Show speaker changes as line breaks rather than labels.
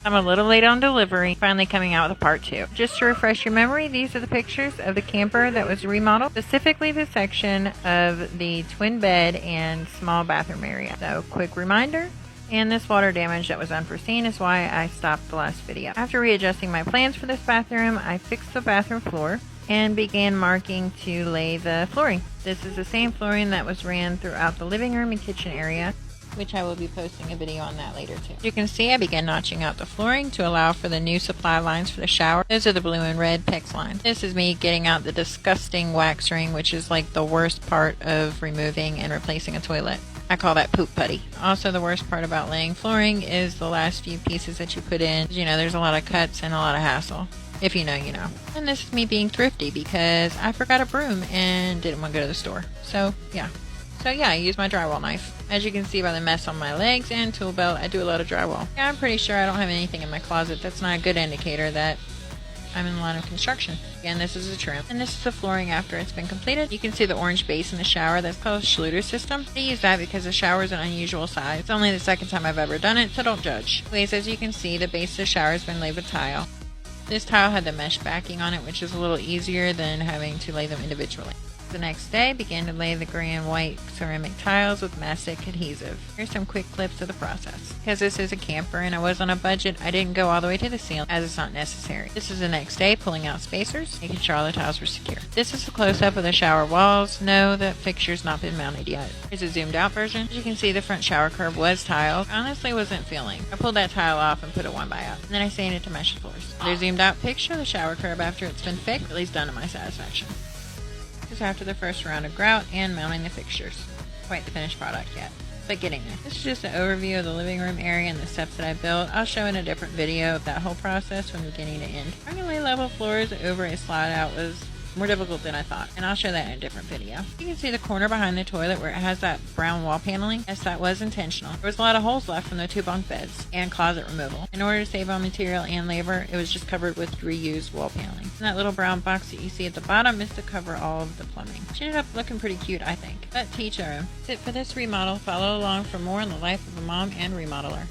I'm a little late on delivery, finally coming out with a part 2. Just to refresh your memory, these are the pictures of the camper that was remodeled, specifically the section of the twin bed and small bathroom area. So, quick reminder, and this water damage that was unforeseen is why I stopped the last video. After readjusting my plans for this bathroom, I fixed the bathroom floor and began marking to lay the flooring. This is the same flooring that was ran throughout the living room and kitchen area, which I will be posting a video on that later too. As you can see, I began notching out the flooring to allow for the new supply lines for the shower. Those are the blue and red PEX lines. This is me getting out the disgusting wax ring, which is like the worst part of removing and replacing a toilet. I call that poop putty. Also, the worst part about laying flooring is the last few pieces that you put in. You know, there's a lot of cuts and a lot of hassle. If you know, you know. And this is me being thrifty because I forgot a broom and didn't want to go to the store. So, yeah, I use my drywall knife. As you can see by the mess on my legs and tool belt, I do a lot of drywall. Yeah, I'm pretty sure I don't have anything in my closet. That's not a good indicator that I'm in the line of construction. Again, this is a trim. And this is the flooring after it's been completed. You can see the orange base in the shower. That's called a Schluter system. I use that because the shower is an unusual size. It's only the second time I've ever done it, so don't judge. Anyways, as you can see, the base of the shower has been laid with tile. This tile had the mesh backing on it, which is a little easier than having to lay them individually. The next day, began to lay the gray and white ceramic tiles with mastic adhesive. Here's some quick clips of the process. Because this is a camper and I was on a budget, I didn't go all the way to the ceiling as it's not necessary. This is the next day, pulling out spacers, making sure all the tiles were secure. This is a close-up of the shower walls. No, that fixture's not been mounted yet. Here's a zoomed out version. As you can see, the front shower curb was tiled. I honestly wasn't feeling. I pulled that tile off and put a 1x out. And then I sanded to mesh floors. There's a zoomed out picture of the shower curb after it's been fixed, at least done to my satisfaction. This is after the first round of grout and mounting the fixtures. Quite the finished product yet, but getting there. This is just an overview of the living room area and the steps that I built. I'll show in a different video of that whole process from beginning to end. Trying to lay level floors over a slide out was more difficult than I thought, and I'll show that in a different video. You can see the corner behind the toilet where it has that brown wall paneling. Yes, that was intentional. There was a lot of holes left from the 2 bunk beds and closet removal. In order to save on material and labor, it was just covered with reused wall paneling. And that little brown box that you see at the bottom is to cover all of the plumbing. Which ended up looking pretty cute, I think. But to each their own. That's it for this remodel. Follow along for more on the life of a mom and remodeler.